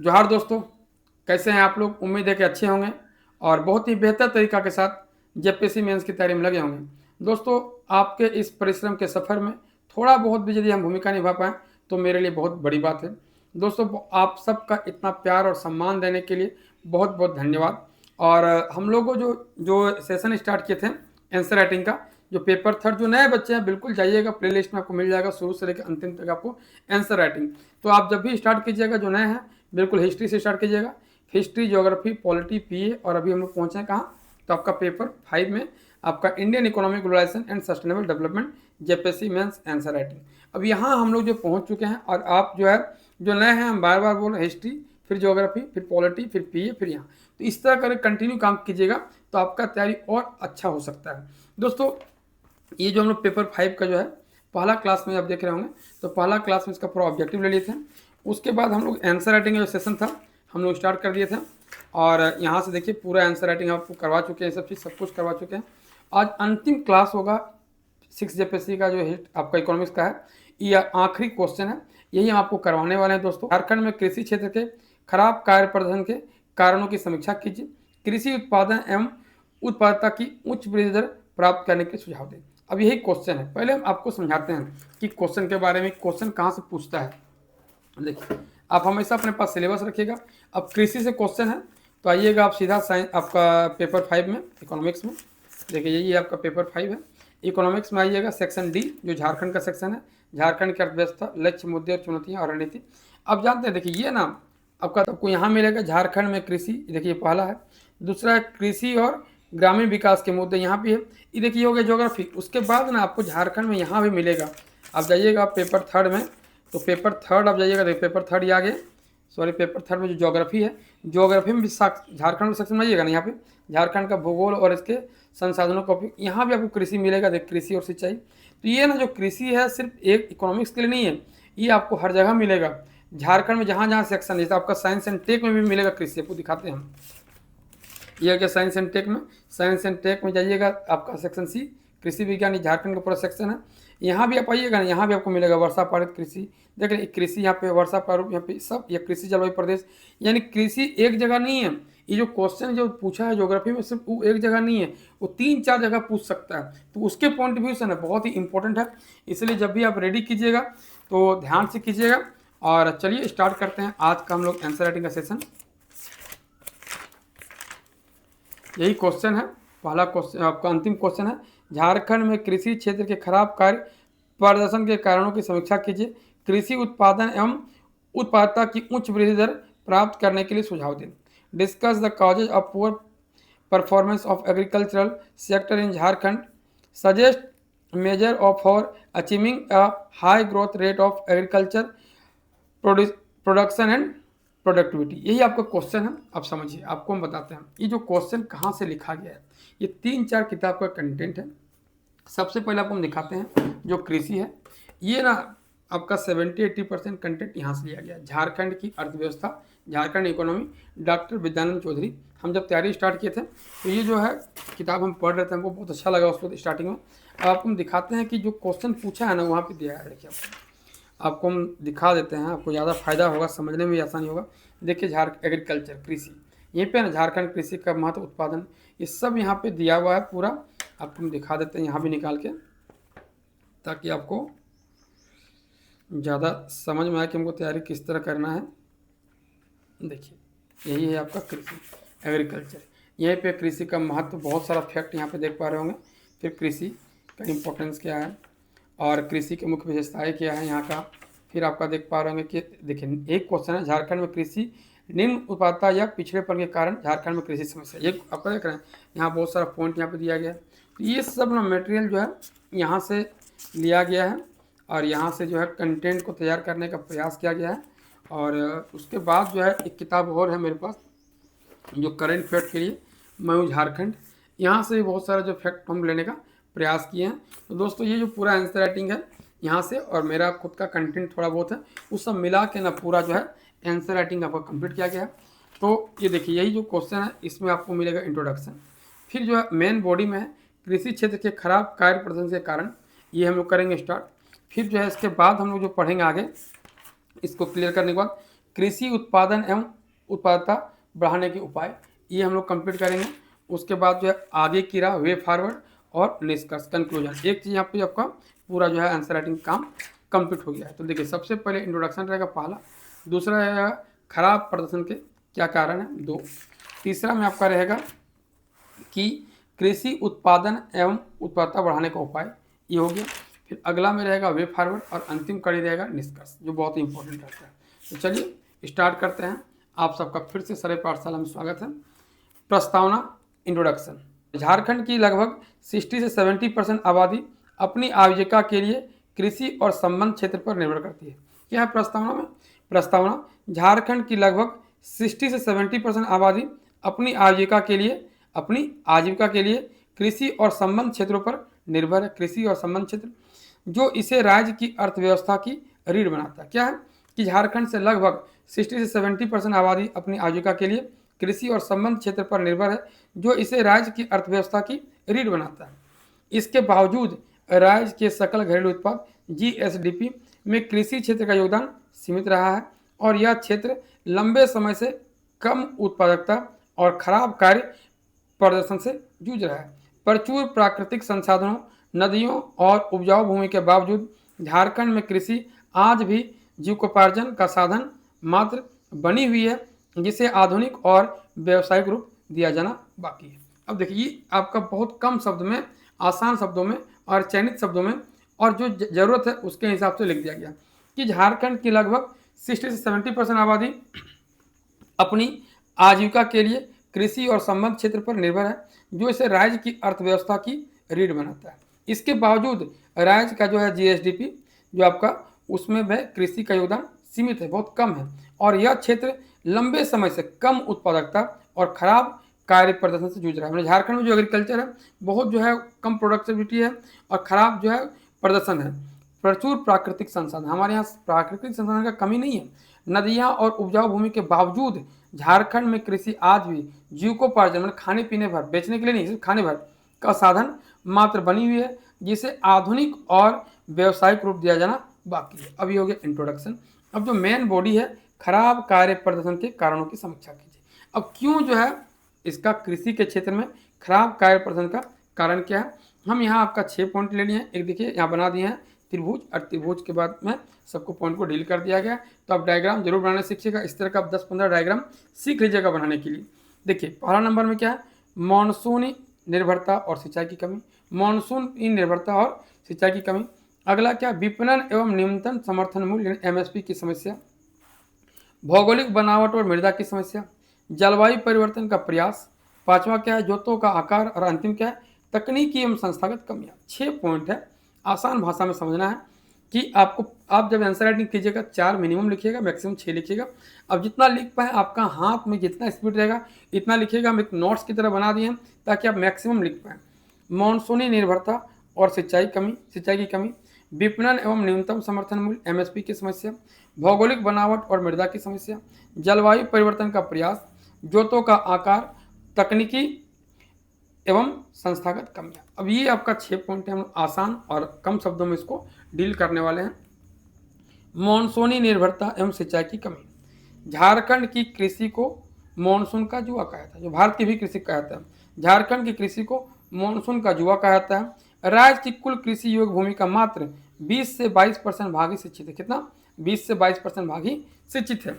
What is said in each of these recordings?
जोहार दोस्तों, कैसे हैं आप लोग? उम्मीद है कि अच्छे होंगे और बहुत ही बेहतर तरीका के साथ जेपीएससी मेंस की तैयारी में लगे होंगे। दोस्तों, आपके इस परिश्रम के सफ़र में थोड़ा बहुत भी यदि हम भूमिका निभा पाएँ तो मेरे लिए बहुत बड़ी बात है। दोस्तों, आप सबका इतना प्यार और सम्मान देने के लिए बहुत बहुत धन्यवाद। और हम लोगों जो जो सेशन स्टार्ट किए थे आंसर राइटिंग का, जो पेपर थर्ड, जो नए बच्चे हैं बिल्कुल जाइएगा, प्लेलिस्ट में आपको मिल जाएगा शुरू से लेकर अंतिम तक आपको आंसर राइटिंग। तो आप जब भी स्टार्ट कीजिएगा, जो नए हैं बिल्कुल हिस्ट्री से स्टार्ट कीजिएगा। हिस्ट्री, ज्योग्राफी, पॉलिटी, पीए, और अभी हम लोग पहुँचे हैं कहाँ, तो आपका पेपर 5 में आपका Indian economic globalisation and sustainable development JPSC mains answer writing. अब यहाँ हम लोग जो पहुँच चुके हैं, और आप जो है जो नए हैं, हम बार बार बोल रहे हैं, हिस्ट्री, फिर ज्योग्राफी, फिर पॉलिटी, फिर पीए, फिर यहाँ, तो इस तरह कर कंटिन्यू काम कीजिएगा तो आपका तैयारी और अच्छा हो सकता है। दोस्तों, ये जो हम लोग पेपर 5 का जो है पहला क्लास में आप देख रहे होंगे, तो पहला क्लास में इसका पूरा ऑब्जेक्टिव ले लिए थे। उसके बाद हम लोग आंसर राइटिंग का जो सेशन था हम लोग स्टार्ट कर दिए थे, और यहाँ से देखिए पूरा आंसर राइटिंग आपको करवा चुके हैं, सब चीज़ सब कुछ करवा चुके हैं। आज अंतिम क्लास होगा 6 जेपीएससी का, जो हिट आपका इकोनॉमिक्स का है, ये आखिरी क्वेश्चन है, यही हम आपको करवाने वाले हैं। दोस्तों, झारखंड में कृषि क्षेत्र के खराब कार्य प्रदर्शन के कारणों की समीक्षा कीजिए। कृषि उत्पादन एवं उत्पादकता की उच्च वृद्धि दर प्राप्त करने के सुझाव दें। अब यही क्वेश्चन है, पहले हम आपको समझाते हैं कि क्वेश्चन के बारे में, क्वेश्चन कहाँ से पूछता है। देखिए, आप हमेशा अपने पास सिलेबस रखिएगा। अब कृषि से क्वेश्चन है, तो आइएगा आप सीधा साइंस आपका पेपर 5 में, इकोनॉमिक्स में, देखिए यही आपका पेपर 5 है। इकोनॉमिक्स में आइएगा सेक्शन डी, जो झारखंड का सेक्शन है, झारखंड की अर्थव्यवस्था, लक्ष्य, मुद्दे और चुनौतियाँ और रणनीति। अब जानते हैं, देखिए ये ना आपको यहाँ मिलेगा झारखंड में कृषि, देखिए पहला है। दूसरा है कृषि और ग्रामीण विकास के मुद्दे, यहाँ भी है। ये देखिए हो गया ज्योग्राफी। उसके बाद ना आपको झारखंड में यहाँ भी मिलेगा। आप जाइएगा पेपर थर्ड में, तो पेपर थर्ड आप जाइएगा, देखिए पेपर थर्ड ये आ गया, सॉरी पेपर थर्ड में जो ज्योग्राफी है, ज्योग्राफी में भी झारखंड में सेक्शन में आइएगा ना, यहाँ पे झारखंड का भूगोल और इसके संसाधनों का उपयोग, यहाँ भी आपको कृषि मिलेगा, देख कृषि और सिंचाई। तो ये ना जो कृषि है सिर्फ एक इकोनॉमिक्स के लिए नहीं है, ये आपको हर जगह मिलेगा। झारखंड में जहाँ जहाँ सेक्शन है, जैसे आपका साइंस एंड टेक में भी मिलेगा कृषि, आपको दिखाते हैं हम। ये क्या साइंस एंड टेक में, साइंस एंड टेक में जाइएगा, आपका सेक्शन सी, कृषि विज्ञान, झारखंड का पूरा सेक्शन है। यहाँ भी आप आइएगा ना, यहाँ भी आपको मिलेगा वर्षा पारित कृषि, देख रहे कृषि, यहाँ पे वर्षा पारित, यहाँ पे सब, ये कृषि जलवायु प्रदेश, यानी कृषि एक जगह नहीं है। ये जो क्वेश्चन जो पूछा है ज्योग्राफी में, सिर्फ वो एक जगह नहीं है, वो 3-4 जगह पूछ सकता है। तो उसके पॉइंट ऑफ व्यू से ना बहुत ही इंपॉर्टेंट है। इसलिए जब भी आप रेडी कीजिएगा तो ध्यान से कीजिएगा। और चलिए स्टार्ट करते हैं आज का हम लोग आंसर राइटिंग का सेशन। यही क्वेश्चन है, पहला क्वेश्चन आपका अंतिम क्वेश्चन है। झारखंड में कृषि क्षेत्र के खराब कार्य प्रदर्शन के कारणों की समीक्षा कीजिए। कृषि उत्पादन एवं उत्पादकता की उच्च वृद्धि दर प्राप्त करने के लिए सुझाव दें। Discuss the causes of poor performance of agricultural sector in Jharkhand. Suggest measure of for achieving a high growth rate of agriculture production and productivity. यही आपका क्वेश्चन है। आप समझिए, आपको हम बताते हैं ये जो क्वेश्चन कहाँ से लिखा गया है। ये 3-4 किताब का कंटेंट है। सबसे पहले आपको हम दिखाते हैं जो कृषि है, ये ना आपका 70-80% कंटेंट यहाँ से लिया गया है। झारखंड की अर्थव्यवस्था, झारखंड इकोनॉमी, डॉक्टर विद्यानंद चौधरी। हम जब तैयारी स्टार्ट किए थे तो ये जो है किताब हम पढ़ रहे थे, हमको बहुत अच्छा लगा उसको स्टार्टिंग में। अब आपको हम दिखाते हैं कि जो क्वेश्चन पूछा है ना वहाँ पर दिया है। देखिए आपको हम दिखा देते हैं, आपको ज़्यादा फायदा होगा, समझने में भी आसानी होगा। देखिए एग्रीकल्चर, कृषि, यहीं पे ना झारखंड कृषि का महत्व, उत्पादन, ये सब यहाँ पे दिया हुआ है पूरा। आपको हम दिखा देते हैं यहाँ भी निकाल के, ताकि आपको ज़्यादा समझ में आए कि हमको तैयारी किस तरह करना है। देखिए यही है आपका कृषि, एग्रीकल्चर। यहीं पे कृषि का महत्व, बहुत सारा फैक्ट यहाँ पे देख पा रहे होंगे। फिर कृषि का इम्पोर्टेंस क्या है और कृषि की मुख्य विशेषताएं क्या है यहाँ का। फिर आपका देख पा रहे होंगे कि देखिए एक क्वेश्चन है, झारखंड में कृषि निम्न उत्पादकता या पिछड़ेपन के कारण झारखंड में कृषि समस्या, ये आपका देख रहे हैं। यहाँ बहुत सारा पॉइंट यहाँ पे दिया गया है। तो ये सब ना मटेरियल जो है यहाँ से लिया गया है, और यहाँ से जो है कंटेंट को तैयार करने का प्रयास किया गया है। और उसके बाद जो है एक किताब और है मेरे पास, जो करंट फैक्ट के लिए, मैं हूँ झारखंड, यहाँ से भी बहुत सारा जो फैक्ट हम लेने का प्रयास किए हैं। तो दोस्तों ये जो पूरा आंसर राइटिंग है यहाँ से, और मेरा खुद का कंटेंट थोड़ा बहुत है, उस सब मिला के ना पूरा जो है आंसर राइटिंग आपका कंप्लीट किया गया है। तो ये देखिए यही जो क्वेश्चन है इसमें आपको मिलेगा इंट्रोडक्शन। फिर जो है मेन बॉडी में है कृषि क्षेत्र के खराब कार्य प्रदर्शन के कारण, ये हम लोग करेंगे स्टार्ट। फिर जो है इसके बाद हम लोग जो पढ़ेंगे आगे, इसको क्लियर करने के बाद कृषि उत्पादन एवं उत्पादकता बढ़ाने के उपाय, ये हम लोग कंप्लीट करेंगे। उसके बाद जो है आगे की राह, वे फॉरवर्ड और निष्कर्ष, कंक्लूजन। एक चीज़ यहाँ पे आपका पूरा जो है आंसर राइटिंग काम कंप्लीट हो गया है। तो देखिए सबसे पहले इंट्रोडक्शन रहेगा पहला, दूसरा रहेगा खराब प्रदर्शन के क्या कारण है 2, तीसरा में आपका रहेगा कि कृषि उत्पादन एवं उत्पादकता बढ़ाने का उपाय, ये हो गया। फिर अगला में रहेगा वे फॉरवर्ड और अंतिम कड़ी रहेगा निष्कर्ष, जो बहुत ही इंपॉर्टेंट रहता है। तो चलिए स्टार्ट करते हैं। आप सबका फिर से सरय पाठशाला में स्वागत है। प्रस्तावना, इंट्रोडक्शन। झारखंड की लगभग 60 से 70% आबादी अपनी आजीविका के लिए कृषि और संबंध क्षेत्र पर निर्भर करती है। क्या है प्रस्तावना में? प्रस्तावना, झारखंड की लगभग 60 से 70% आबादी अपनी आजीविका के लिए कृषि और संबंध क्षेत्रों पर निर्भर है। कृषि और संबंध क्षेत्र जो इसे राज्य की अर्थव्यवस्था की रीढ़ बनाता है। क्या है कि झारखंड से लगभग 60 से 70% आबादी अपनी आजीविका के लिए कृषि और संबंध क्षेत्र पर निर्भर है, जो इसे राज्य की अर्थव्यवस्था की रीढ़ बनाता है। इसके बावजूद राज्य के सकल घरेलू उत्पाद जीएसडीपी में कृषि क्षेत्र का योगदान सीमित रहा है और यह क्षेत्र लंबे समय से कम उत्पादकता और खराब कार्य प्रदर्शन से जूझ रहा है। प्रचुर प्राकृतिक संसाधनों, नदियों और उपजाऊ भूमि के बावजूद झारखंड में कृषि आज भी जीविकोपार्जन का साधन मात्र बनी हुई है, जिसे आधुनिक और व्यावसायिक रूप दिया जाना बाकी है। अब देखिए आपका बहुत कम शब्द में, आसान शब्दों में और चयनित शब्दों में और जो जरूरत है उसके हिसाब से लिख दिया गया कि झारखंड की लगभग 60 से 70% आबादी अपनी आजीविका के लिए कृषि और संबंध क्षेत्र पर निर्भर है, जो इसे राज्य की अर्थव्यवस्था की रीढ़ बनाता है। इसके बावजूद राज्य का जो है जीएसडीपी जो आपका, उसमें वह कृषि का योगदान सीमित है, बहुत कम है और यह क्षेत्र लंबे समय से कम उत्पादकता और खराब कार्य प्रदर्शन से जूझ रहा है। झारखंड में जो एग्रीकल्चर है बहुत जो है कम प्रोडक्टिविटी है और खराब जो है प्रदर्शन है। प्रचुर प्राकृतिक संसाधन, हमारे यहाँ प्राकृतिक संसाधन का कमी नहीं है। नदियाँ और उपजाऊ भूमि के बावजूद झारखंड में कृषि आज भी जीविकोपार्जन मतलब खाने पीने भर, बेचने के लिए नहीं, सिर्फ खाने भर का साधन मात्र बनी हुई है, जिसे आधुनिक और व्यावसायिक रूप दिया जाना बाकी है। अब ये हो गया इंट्रोडक्शन। अब जो मेन बॉडी है, खराब कार्य प्रदर्शन के कारणों की समीक्षा कीजिए। अब क्यों जो है इसका कृषि के क्षेत्र में खराब कार्य प्रदर्शन का कारण क्या है? हम यहाँ आपका 6 पॉइंट ले लिए हैं। एक देखिए यहाँ बना दिए हैं त्रिभुज, और त्रिभुज के बाद में सबको पॉइंट को डील कर दिया गया। तो आप डायग्राम जरूर बनाना सीखिएगा। इस तरह का आप 10-15 डायग्राम सीख लीजिएगा बनाने के लिए। देखिए पहला नंबर में क्या है, मानसूनी निर्भरता और सिंचाई की कमी। मानसून निर्भरता और सिंचाई की कमी। अगला क्या, विपणन एवं न्यूनतम समर्थन मूल्य एमएसपी की समस्या। भौगोलिक बनावट और मृदा की समस्या। जलवायु परिवर्तन का प्रयास। पांचवा क्या है, जोतों का आकार। और अंतिम क्या है, तकनीकी एवं संस्थागत कमियां। 6 पॉइंट है, आसान भाषा में समझना है कि आपको, आप जब आंसर राइटिंग कीजिएगा 4 मिनिमम लिखिएगा, मैक्सिमम 6 लिखिएगा। अब जितना लिख पाए, आपका हाथ में जितना स्पीड रहेगा इतना लिखिएगा। हम एक नोट्स की तरह बना दिए हैं ताकि आप मैक्सिमम लिख पाएँ। मानसूनी निर्भरता और सिंचाई की कमी। विपणन एवं न्यूनतम समर्थन मूल्य एमएसपी की समस्या। भौगोलिक बनावट और मृदा की समस्या। जलवायु परिवर्तन का प्रयास। जोतों का आकार। तकनीकी एवं संस्थागत कमियां। अब ये आपका 6 पॉइंट है, हम आसान और कम शब्दों में इसको डील करने वाले हैं। मानसूनी निर्भरता एवं सिंचाई की कमी। झारखंड की कृषि को मानसून का जुआ कहा जाता है, जो भारत की भी कृषि कहा जाता है। झारखंड की कृषि को मानसून का जुआ कहा जाता है। राज्य की कुल कृषि योग्य भूमि का मात्र 20 से 22% भाग ही शिक्षित है। कितना? 20 से 22% भाग ही शिक्षित है।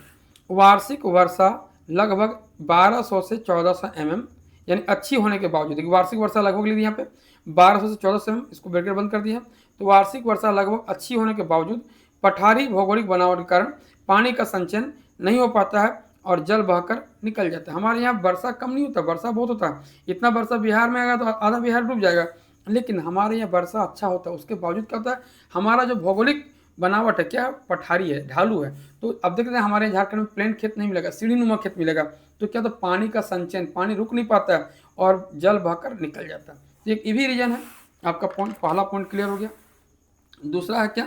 वार्षिक वर्षा लगभग 1200 से 1400 mm, यानी अच्छी होने के बावजूद, वार्षिक वर्षा लगभग ली यहाँ पे 1200 से 1400 mm, इसको ब्रैकेट बंद कर दिया। तो वार्षिक वर्षा लगभग अच्छी होने के बावजूद पठारी भौगोलिक बनावट के कारण पानी का संचयन नहीं हो पाता है और जल बहकर निकल जाता है। हमारे यहाँ वर्षा कम नहीं होता, वर्षा बहुत होता है। इतना वर्षा बिहार में आएगा तो आधा बिहार डूब जाएगा, लेकिन हमारे यहाँ वर्षा अच्छा होता है। उसके बावजूद क्या होता है, हमारा जो भौगोलिक बनावट है क्या, पठारी है, ढालू है। तो अब देखते हैं हमारे झारखंड में प्लेन खेत नहीं मिलेगा, सीढ़ी नुमा खेत मिलेगा। तो क्या, तो पानी का संचयन, पानी रुक नहीं पाता है और जल बहकर निकल जाता है। एक ये भी रीजन है। आपका पॉइंट, पहला पॉइंट क्लियर हो गया। दूसरा है क्या,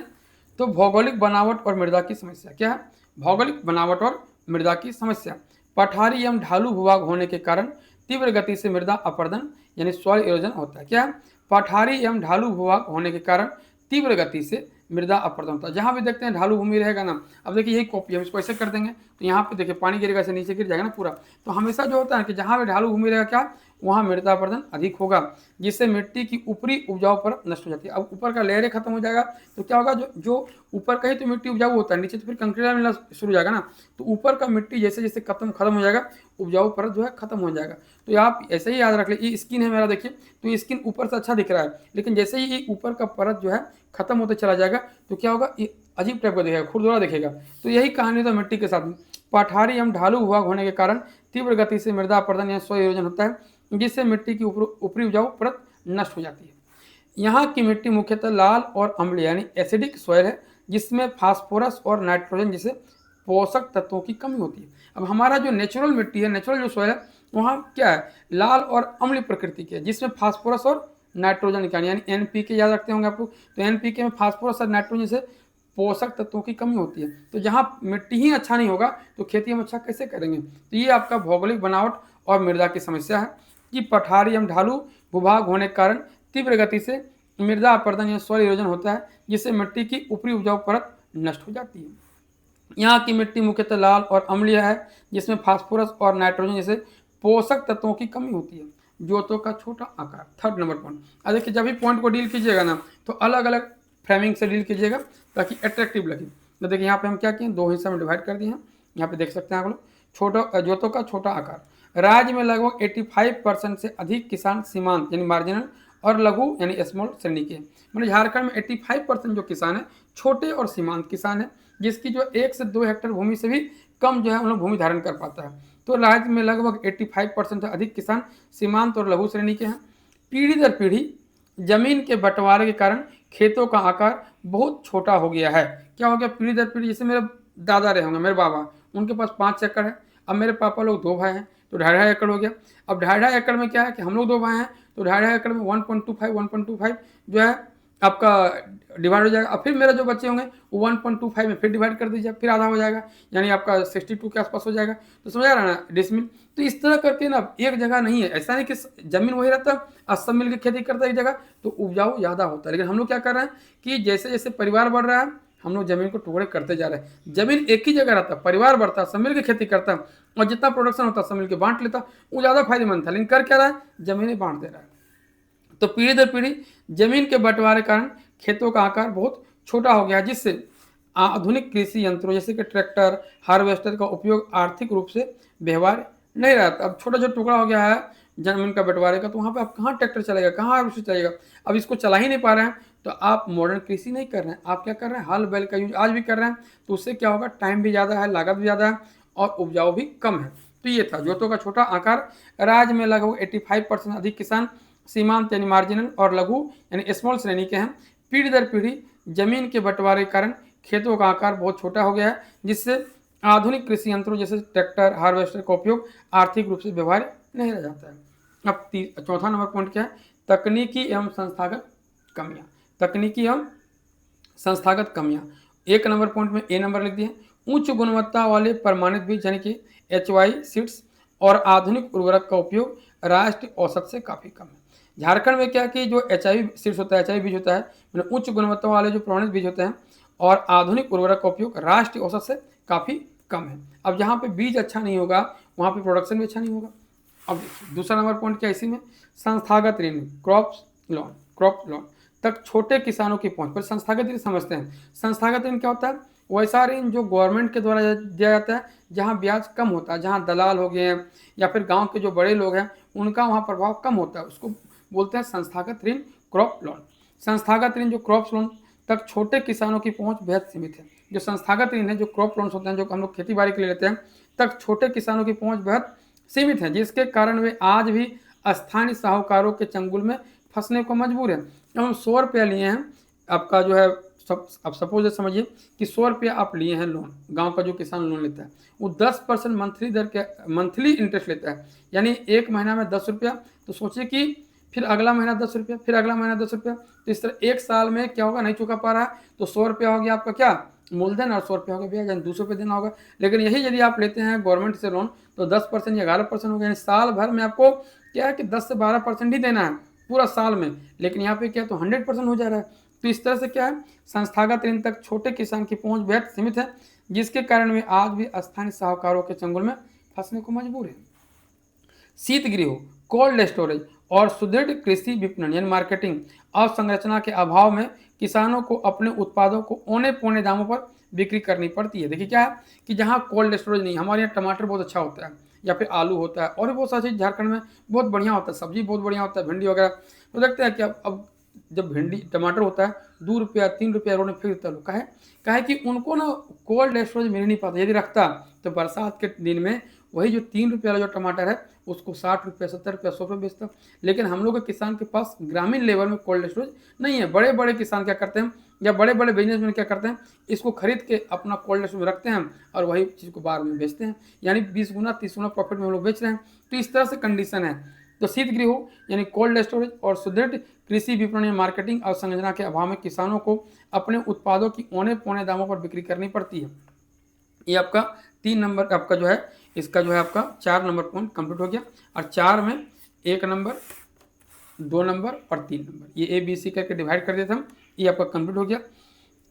तो भौगोलिक बनावट और मृदा की समस्या। क्या है? भौगोलिक बनावट और मृदा की समस्या। पठारी एवं ढालू भूभाग होने के कारण तीव्र गति से मृदा अपरदन यानी सॉइल इरोजन होता है। क्या है? पठारी एवं ढालू भूभाग होने के कारण तीव्र गति से मृदा अपरदन होता है। जहाँ भी देखते हैं ढालू भूमि रहेगा ना, अब देखिए यही कॉपी हम इसको ऐसे कर देंगे तो यहाँ पे देखिए पानी गिरेगा, से नीचे गिर जाएगा ना पूरा। तो हमेशा जो होता है कि जहाँ भी ढालू भूमि रहेगा क्या, वहाँ मृदा अपरदन अधिक होगा, जिससे मिट्टी की ऊपरी उपजाऊ परत नष्ट हो जाती है। अब ऊपर का लेयरें खत्म हो जाएगा तो क्या होगा, जो ऊपर का ही तो मिट्टी उपजाऊ होता है, नीचे तो फिर कंकरीला मिलना शुरू हो जाएगा ना। तो ऊपर का मिट्टी जैसे जैसे खत्म हो जाएगा, उपजाऊ परत जो है खत्म हो जाएगा। तो आप ऐसे ही याद रख ले, ये स्किन है मेरा, देखिए तो ये स्किन ऊपर से अच्छा दिख रहा है, लेकिन जैसे ही ये ऊपर का परत जो है खत्म होते चला जाएगा तो क्या होगा, ये अजीब टाइप का दिखेगा, खुरदुरा दिखेगा। तो यही कहानी तो मिट्टी के साथ में पठारी एवं ढालू भूभाग होने के कारण तीव्र गति से मृदा अपरदन या स्वयोजन होता है, जिससे मिट्टी की ऊपरी उपजाऊ परत नष्ट हो जाती है। यहाँ की मिट्टी मुख्यतः लाल और अम्लीय यानी एसिडिक सॉइल है, जिसमें फास्फोरस और नाइट्रोजन जैसे पोषक तत्वों की कमी होती है। अब हमारा जो नेचुरल मिट्टी है, नेचुरल जो सॉइल है, वहाँ क्या है, लाल और अम्लीय प्रकृति की है, जिसमें फास्फोरस और नाइट्रोजन की यानी एनपीके याद रखते होंगे आप लोग। तो एनपीके में फास्फोरस और नाइट्रोजन से पोषक तत्वों की कमी होती है। तो जहाँ मिट्टी ही अच्छा नहीं होगा तो खेती हम अच्छा कैसे करेंगे। तो ये आपका भौगोलिक बनावट और मृदा की समस्या है कि पठारी एवं ढालू भूभाग होने के कारण तीव्र गति से मृदा अपरदन या सॉइल इरोजन होता है, जिससे मिट्टी की ऊपरी उपजाऊ परत नष्ट हो जाती है। यहाँ की मिट्टी मुख्यतः लाल और अम्लीय है, जिसमें फास्फोरस और नाइट्रोजन जैसे पोषक तत्वों की कमी होती है। जोतों का छोटा आकार, थर्ड नंबर पॉइंट। अब देखिए जब भी पॉइंट को डील कीजिएगा ना तो अलग अलग फ्रेमिंग से डील कीजिएगा ताकि अट्रैक्टिव लगे। तो देखिए यहाँ पे हम क्या किए, दो हिस्सा में डिवाइड कर दिए हैं। यहाँ पे देख सकते हैं आप लोग, छोटा जोतों का छोटा आकार। राज्य में लगभग 85% से अधिक किसान सीमांत यानी मार्जिनल और लघु यानी स्मॉल श्रेणी के, मतलब झारखंड में 85% जो किसान है छोटे और सीमांत किसान है, जिसकी जो 1 से 2 हेक्टेयर भूमि से भी कम जो है उन लोग भूमि धारण कर पाता है। तो राज्य में लगभग 85% से अधिक किसान सीमांत और लघु श्रेणी के हैं। पीढ़ी दर पीढ़ी जमीन के बंटवारे के कारण खेतों का आकार बहुत छोटा हो गया है। क्या हो गया, पीढ़ी दर पीढ़ी, जैसे मेरे दादा रहे होंगे, मेरे बाबा, उनके पास 5 एकड़ है। अब मेरे पापा लोग 2 भाई हैं तो 2.5 एकड़ हो गया। अब 2.5 एकड़ में क्या है कि हम लोग 2 भाई हैं तो 2.5 एकड़ में 1.25 जो है आपका डिवाइड हो जाएगा। अब फिर मेरे जो बच्चे होंगे वो 1.25 में फिर डिवाइड कर दीजिए, फिर आधा हो जाएगा, यानी आपका 62 के आसपास हो जाएगा। तो समझ आ रहा है ना, डिसमिल। तो इस तरह करके ना एक जगह नहीं है, ऐसा नहीं कि जमीन वही रहता और सब मिलकर खेती करता है एक जगह तो उपजाऊ ज़्यादा होता है। लेकिन हम लोग क्या कर रहे हैं कि जैसे जैसे परिवार बढ़ रहा है हम लोग जमीन को टुकड़े करते जा रहे हैं। जमीन एक ही जगह रहता है, परिवार बढ़ता है, सब मिलकर खेती करता है और जितना प्रोडक्शन होता है सब मिलकर बांट लेता, वो ज़्यादा फायदेमंद था। लेकिन कर क्या रहा है, जमीनें बांट दे रहा है। तो पीढ़ी दर पीढ़ी जमीन के बंटवारे के कारण खेतों का आकार बहुत छोटा हो गया, जिससे आधुनिक कृषि यंत्रों जैसे कि ट्रैक्टर, हार्वेस्टर का उपयोग आर्थिक रूप से व्यवहार नहीं रहता। अब छोटा छोटा टुकड़ा हो गया है जमीन का बंटवारे का, तो वहाँ पे आप कहाँ ट्रैक्टर चलेगा, कहाँ हार्वेस्टर चलेगा। अब इसको चला ही नहीं पा रहे हैं तो आप मॉडर्न कृषि नहीं कर रहे हैं, आप क्या कर रहे हैं, हल बैल का यूज आज भी कर रहे हैं। तो उससे क्या होगा, टाइम भी ज़्यादा है, लागत भी ज़्यादा है और उपजाऊ भी कम है। तो ये था जोतों का छोटा आकार। राज्य में लगभग 85% अधिक किसान सीमांत यानी मार्जिनल और लघु यानी स्मॉल श्रेणी के हैं। पीढ़ी दर पीढ़ी जमीन के बंटवारे के कारण खेतों का आकार बहुत छोटा हो गया है, जिससे आधुनिक कृषि यंत्रों जैसे ट्रैक्टर, हार्वेस्टर का उपयोग आर्थिक रूप से व्यवहार्य नहीं रह जाता है। अब चौथा नंबर पॉइंट क्या है, तकनीकी एवं संस्थागत कमियां। तकनीकी एवं संस्थागत कमियां, एक नंबर पॉइंट में ए नंबर लिख दिए। उच्च गुणवत्ता वाले प्रमाणित बीज यानी कि HY सीड्स और आधुनिक उर्वरक का उपयोग राष्ट्रीय औसत से काफ़ी कम है। झारखंड में क्या कि जो HI सीड्स होता है, HI बीज होता है, मतलब उच्च गुणवत्ता वाले जो प्रमाणित बीज होते हैं और आधुनिक उर्वरक का उपयोग राष्ट्रीय औसत से काफ़ी कम है। अब जहाँ पे बीज अच्छा नहीं होगा वहाँ पे प्रोडक्शन भी अच्छा नहीं होगा। अब दूसरा नंबर पॉइंट क्या इसी में, संस्थागत ऋण, क्रॉप लोन तक छोटे किसानों की पहुंच। पर संस्थागत ऋण समझते हैं, संस्थागत ऋण क्या होता है, वैसा ऋण जो गवर्नमेंट के द्वारा दिया जाता है जहां ब्याज कम होता है, जहां दलाल हो गए हैं या फिर गांव के जो बड़े लोग हैं उनका वहां प्रभाव कम होता है, उसको बोलते हैं संस्थागत ऋण, क्रॉप लोन। संस्थागत ऋण जो क्रॉप लोन तक छोटे किसानों की पहुंच बेहद सीमित है। जो संस्थागत ऋण है, जो क्रॉप लोन्स होते हैं, जो हम लोग खेती बाड़ी के लिए लेते हैं, तक छोटे किसानों की पहुंच बेहद सीमित है, जिसके कारण वे आज भी स्थानीय साहूकारों के चंगुल में फंसने को मजबूर है। जब हम 100 रुपया लिए हैं, आपका जो है अब सपोज समझिए कि 100 रुपया आप लिए हैं लोन, गांव का जो किसान लोन लेता है वो 10% मंथली दर के मंथली इंटरेस्ट लेता है, यानी एक महीना में 10 रुपया। तो सोचिए कि फिर अगला महीना 10 रुपया, फिर अगला महीना 10 रुपया, तो इस तरह एक साल में क्या होगा, नहीं चुका पा रहा है तो 100 रुपया हो गया आपका क्या मूलधन और 100 रुपया हो गया ब्याज, यानी 200 रुपये देना होगा। लेकिन यही यदि आप लेते हैं गवर्नमेंट से लोन तो 10% या 11% हो गया, यानी साल भर में आपको क्या है कि 10 से 12% ही देना है पूरा साल में। लेकिन यहाँ पे क्या तो 100% हो जा रहा है। तो इस तरह से क्या है, संस्थागत ऋण तक छोटे किसान की पहुंच बेहद सीमित है, जिसके कारण वे आज भी स्थानीय साहूकारों के चंगुल में फंसने को मजबूर हैं। शीत गृह, कोल्ड स्टोरेज और सुदृढ़ कृषि विपणन यानी मार्केटिंग अवसंरचना के अभाव में किसानों को अपने उत्पादों को औने पौने दामों पर बिक्री करनी पड़ती है। देखिए क्या है कि जहाँ कोल्ड स्टोरेज नहीं, हमारे यहाँ टमाटर बहुत अच्छा होता है या फिर आलू होता है और भी बहुत सारी चीज़ झारखंड में बहुत बढ़िया होता है, सब्जी बहुत बढ़िया होता है, भिंडी वगैरह। तो देखते हैं कि अब जब भिंडी टमाटर होता है 2 रुपया 3 रुपया रोने फिर देता लोग, काहे कि उनको ना कोल्ड स्टोरेज मिल नहीं पाता। यदि रखता तो बरसात के दिन में वही जो 3 रुपये वाला जो टमाटर है उसको 60 रुपये 70 रुपये 100 रुपये बेचता। लेकिन हम लोग के किसान के पास ग्रामीण लेवल में कोल्ड स्टोरेज नहीं है। बड़े बड़े किसान क्या करते हैं या बड़े बड़े बिजनेसमैन क्या करते हैं, इसको खरीद के अपना कोल्ड स्टोरेज में रखते हैं और वही चीज़ को बाहर में बेचते हैं, यानी 20 गुना 30 गुना प्रॉफिट में हम लोग बेच रहे हैं। तो इस तरह से कंडीशन है। तो शीत गृह यानी कोल्ड स्टोरेज और सुदृढ़ कृषि विपणन मार्केटिंग अवसंरचना के अभाव में किसानों को अपने उत्पादों की औने पौने दामों पर बिक्री करनी पड़ती है। ये आपका 3 नंबर आपका जो है, इसका जो है आपका 4 नंबर पॉइंट कंप्लीट हो गया। और 4 में 1 नंबर 2 नंबर और 3 नंबर ये ABC करके डिवाइड कर देते हम, ये आपका कंप्लीट हो गया।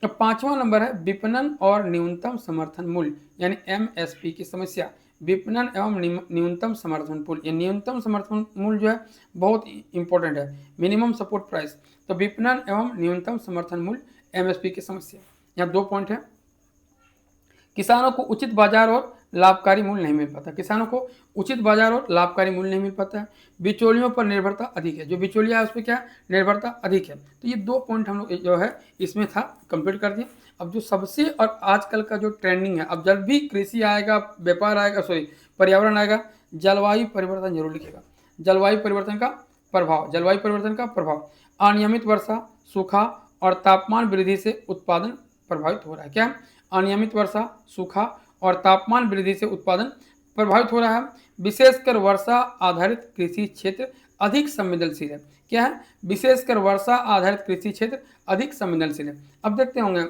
अब 5वां नंबर है विपणन और न्यूनतम समर्थन मूल्य यानी MSP की समस्या। विपणन एवं न्यूनतम समर्थन मूल्य, ये न्यूनतम समर्थन मूल्य जो है बहुत इंपॉर्टेंट है, मिनिमम सपोर्ट प्राइस। तो विपणन एवं न्यूनतम समर्थन मूल्य MSP की समस्या, यहाँ 2 पॉइंट है। किसानों को उचित बाजार और लाभकारी मूल्य नहीं मिल पाता। किसानों को उचित बाजार और लाभकारी मूल्य नहीं मिल पाता है। बिचौलियों पर निर्भरता अधिक है, जो बिचौलिया है उस पर क्या निर्भरता अधिक है। तो ये 2 पॉइंट हम लोग जो है इसमें था कंप्लीट कर दिए। अब जो सबसे और आजकल का जो ट्रेंडिंग है, अब जब भी कृषि आएगा, व्यापार आएगा, सॉरी पर्यावरण आएगा, जलवायु परिवर्तन जरूर लिखेगा। जलवायु परिवर्तन का प्रभाव, जलवायु परिवर्तन का प्रभाव, अनियमित वर्षा, सूखा और तापमान वृद्धि से उत्पादन प्रभावित हो रहा है। क्या अनियमित वर्षा, सूखा और तापमान वृद्धि से उत्पादन प्रभावित हो रहा है। विशेषकर वर्षा आधारित कृषि क्षेत्र अधिक संवेदनशील है। क्या है, विशेषकर वर्षा आधारित कृषि क्षेत्र अधिक संवेदनशील है। अब देखते होंगे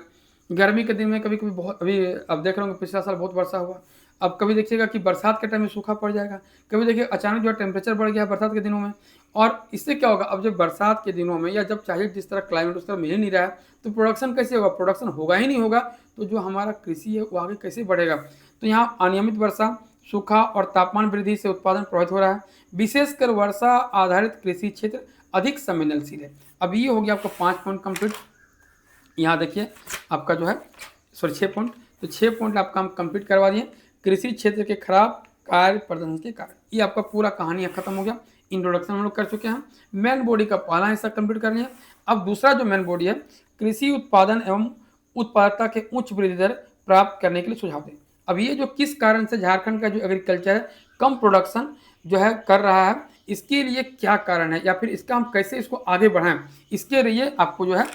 गर्मी के दिन में कभी कभी बहुत, अभी अब देख रहे होंगे पिछला साल बहुत वर्षा हुआ, अब कभी देखिएगा कि बरसात के टाइम में सूखा पड़ जाएगा, कभी देखिए अचानक जो है टेम्परेचर बढ़ गया बरसात के दिनों में। और इससे क्या होगा, अब जब बरसात के दिनों में या जब चाहिए जिस तरह क्लाइमेट उस तरह मिल ही नहीं रहा है, तो प्रोडक्शन कैसे होगा, प्रोडक्शन होगा ही नहीं होगा, तो जो हमारा कृषि है वो आगे कैसे बढ़ेगा। तो यहाँ अनियमित वर्षा, सूखा और तापमान वृद्धि से उत्पादन प्रभावित हो रहा है। विशेषकर वर्षा आधारित कृषि क्षेत्र अधिक संवेदनशील है। अब ये हो गया आपका 5 पॉइंट कंप्लीट। यहाँ देखिए आपका जो है सॉरी 6 पॉइंट, तो 6 पॉइंट आपका हम कंप्लीट करवा दिए। कृषि क्षेत्र के खराब कार्य प्रदर्शन के कारण, ये आपका पूरा कहानी खत्म हो गया। इंट्रोडक्शन हम लोग कर चुके हैं, मेन बॉडी का पहला हिस्सा कंप्लीट कर लिया। अब दूसरा जो मेन बॉडी है, कृषि उत्पादन एवं उत्पादकता के उच्च वृद्धि दर प्राप्त करने के लिए सुझाव दें। अब ये जो किस कारण से झारखंड का जो एग्रीकल्चर है कम प्रोडक्शन जो है कर रहा है, इसके लिए क्या कारण है या फिर इसका हम कैसे इसको आगे बढ़ाएं, इसके लिए आपको जो है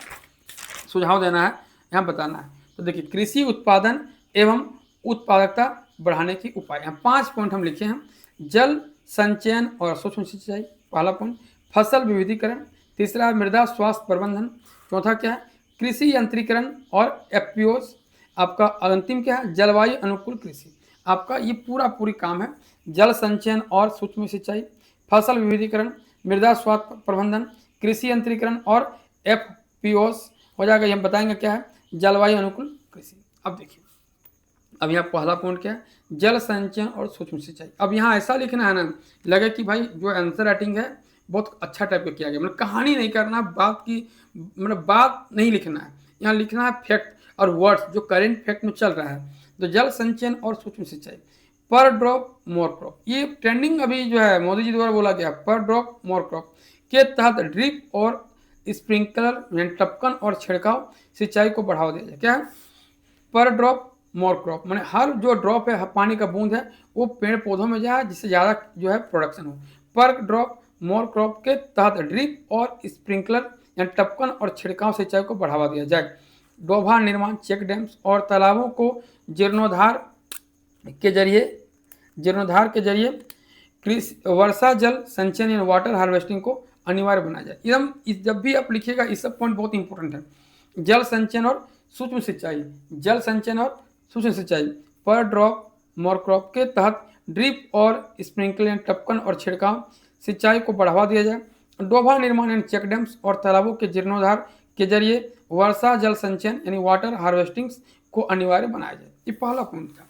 सुझाव देना है, यहाँ बताना है। तो देखिए कृषि उत्पादन एवं उत्पादकता बढ़ाने के उपाय, यहाँ 5 पॉइंट हम लिखे हैं। जल संचयन और सूक्ष्म सिंचाई पहला पॉइंट, फसल विविधीकरण, तीसरा मृदा स्वास्थ्य प्रबंधन, चौथा क्या है कृषि यंत्रीकरण और एफपीओस, आपका अंतिम क्या है जलवायु अनुकूल कृषि। आपका ये पूरी काम है, जल संचयन और सूक्ष्म सिंचाई, फसल विविधीकरण, मृदा स्वास्थ्य प्रबंधन, कृषि यंत्रीकरण और एफपीओस हो जाएगा। ये हम बताएंगे क्या है जलवायु अनुकूल कृषि। अब देखिए अब यहाँ पहला पॉइंट क्या है, जल संचयन और सूक्ष्म सिंचाई। अब यहाँ ऐसा लिखना है ना लगे कि भाई जो आंसर राइटिंग है बहुत अच्छा टाइप का किया गया, मतलब कहानी नहीं करना, बात की मतलब बात नहीं लिखना है, यहाँ लिखना है फैक्ट और वर्ड्स जो करेंट फैक्ट में चल रहा है। तो जल संचयन और सूक्ष्म सिंचाई, पर ड्रॉप मोर क्रॉप, ये ट्रेंडिंग अभी जो है मोदी जी द्वारा बोला गया, पर ड्रॉप मोर क्रॉप के तहत ड्रिप और स्प्रिंकलर यानी टपकन और छिड़काव सिंचाई को बढ़ावा दिया जाए। क्या है पर ड्रॉप मोर क्रॉप, मैंने हर जो ड्रॉप है पानी का बूंद है वो पेड़ पौधों में जाए जिससे ज़्यादा जो है प्रोडक्शन हो। पर ड्रॉप मोर क्रॉप के तहत ड्रिप और स्प्रिंकलर यानी टपकन और छिड़काव सिंचाई को बढ़ावा दिया जाए। डोभा निर्माण, चेक डैम्स और तालाबों को जीर्णोद्धार के जरिए वर्षा जल संचयन यानी वाटर हार्वेस्टिंग को अनिवार्य बनाया जाए। एकदम जब भी आप लिखिएगा इस सब पॉइंट बहुत इंपॉर्टेंट है। जल संचयन और सूक्ष्म सिंचाई, जल संचयन और सूक्ष्म सिंचाई, पर ड्रॉप मोर क्रॉप के तहत ड्रिप और स्प्रिंकलर टपकन और छिड़काव सिंचाई को बढ़ावा दिया जाए। डोभा निर्माण एंड चेक डैम्स और तालाबों के जीर्णोद्धार के जरिए वर्षा जल संचयन यानी वाटर हार्वेस्टिंग को अनिवार्य बनाया जाए। ये पहला पॉइंट था।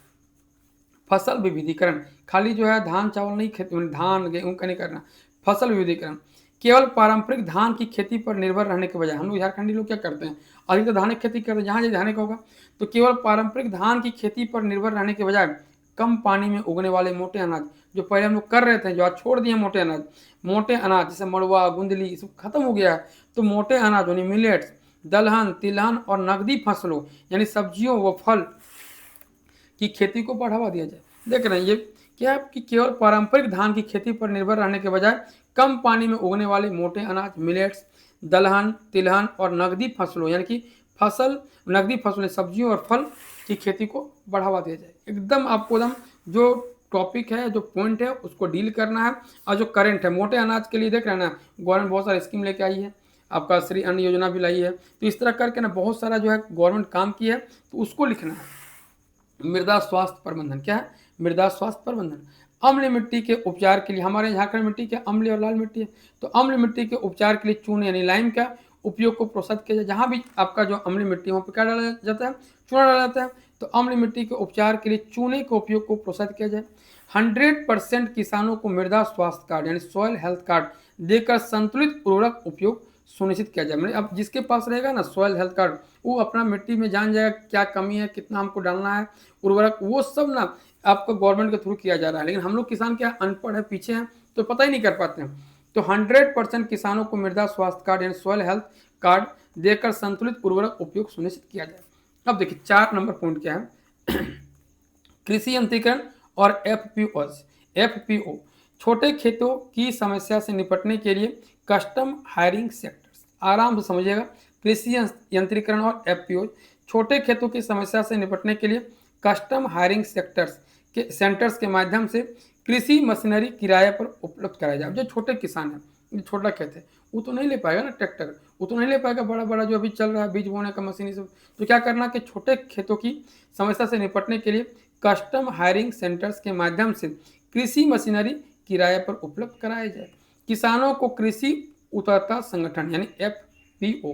फसल विविधीकरण, खाली जो है धान चावल नहीं खेती, धान गेहूं का नहीं करना, फसल विविधीकरण। केवल पारंपरिक धान की खेती पर निर्भर रहने के बजाय हम लोग झारखंडी लोग क्या करते हैं, अधिक तो धान की खेती करते हैं, जहाँ जहाँ धान का होगा तो केवल पारंपरिक धान की खेती पर निर्भर रहने के बजाय कम पानी में उगने वाले मोटे अनाज जो पहले हम लोग कर रहे थे, जो आज छोड़ दिए मोटे अनाज जैसे मड़ुआ गुंदली सब खत्म हो गया है, तो मोटे अनाज यानी मिलेट्स, दलहन तिलहन और नकदी फसलों यानी सब्जियों व फल की खेती को बढ़ावा दिया जाए। देख रहे हैं ये क्या है कि केवल पारंपरिक धान की खेती पर निर्भर रहने के बजाय कम पानी में उगने वाले मोटे अनाज मिलेट्स, दलहन तिलहन और नकदी फसलों यानी कि नकदी फसलें सब्जियों और फल की खेती को बढ़ावा दिया जाए। एकदम आपको एकदम जो टॉपिक है, जो पॉइंट है उसको डील करना है। और जो करंट है मोटे अनाज के लिए देख रहे हैं ना, गवर्नमेंट बहुत सारी स्कीम लेके आई है, आपका श्री अन्न योजना भी लाई है, तो इस तरह करके ना बहुत सारा जो है गवर्नमेंट काम की है, तो उसको लिखना है। मृदा स्वास्थ्य प्रबंधन क्या है, मृदा स्वास्थ्य प्रबंधन। अम्ल मिट्टी के उपचार के लिए, हमारे झारखंड मिट्टी के अम्ल और लाल मिट्टी है, तो अम्ल मिट्टी के उपचार के लिए चूने यानी लाइम का उपयोग को प्रोत्साहित किया जाए। जहाँ भी आपका जो अम्ल मिट्टी है वहाँ पर क्या डाला जाता है, चूना डाला जाता है, तो अम्ल मिट्टी के उपचार के लिए चूने के उपयोग को प्रोत्साहित किया जाए। 100% किसानों को मृदा स्वास्थ्य कार्ड यानी सॉइल हेल्थ कार्ड देकर संतुलित उर्वरक उपयोग सुनिश्चित किया जाए। मतलब अब जिसके पास रहेगा ना सॉइल हेल्थ कार्ड, वो अपना मिट्टी में जान जाएगा क्या कमी है, कितना हमको डालना है उर्वरक, वो सब ना आपको गवर्नमेंट के थ्रू किया जा रहा है। लेकिन हम लोग किसान क्या अनपढ़ है, पीछे हैं, तो पता ही नहीं कर पाते हैं। तो 100% किसानों को मृदा स्वास्थ्य कार्ड यानी सॉइल हेल्थ कार्ड देकर संतुलित उर्वरक उपयोग सुनिश्चित किया जाए। अब देखिए 4 नंबर पॉइंट क्या है कृषि यंत्रीकरण और एफपीओ छोटे खेतों की समस्या से निपटने के लिए कस्टम हायरिंग सेक्टर्स। आराम से समझिएगा, कृषि यंत्रीकरण और एफपीओ छोटे खेतों की समस्या से निपटने के लिए कस्टम हायरिंग सेंटर्स के माध्यम से कृषि मशीनरी किराए पर उपलब्ध कराया जाए। जो छोटे किसान हैं, जो छोटा खेत है, वो तो नहीं ले पाएगा ना ट्रैक्टर, वो तो नहीं ले पाएगा बड़ा बड़ा जो अभी चल रहा है बीज बोने का मशीन सब। तो क्या करना कि छोटे खेतों की समस्या से निपटने के लिए कस्टम हायरिंग सेंटर्स के माध्यम से कृषि मशीनरी किराए पर उपलब्ध कराया जाए। किसानों को कृषि उत्पादकता संगठन यानी एफपीओ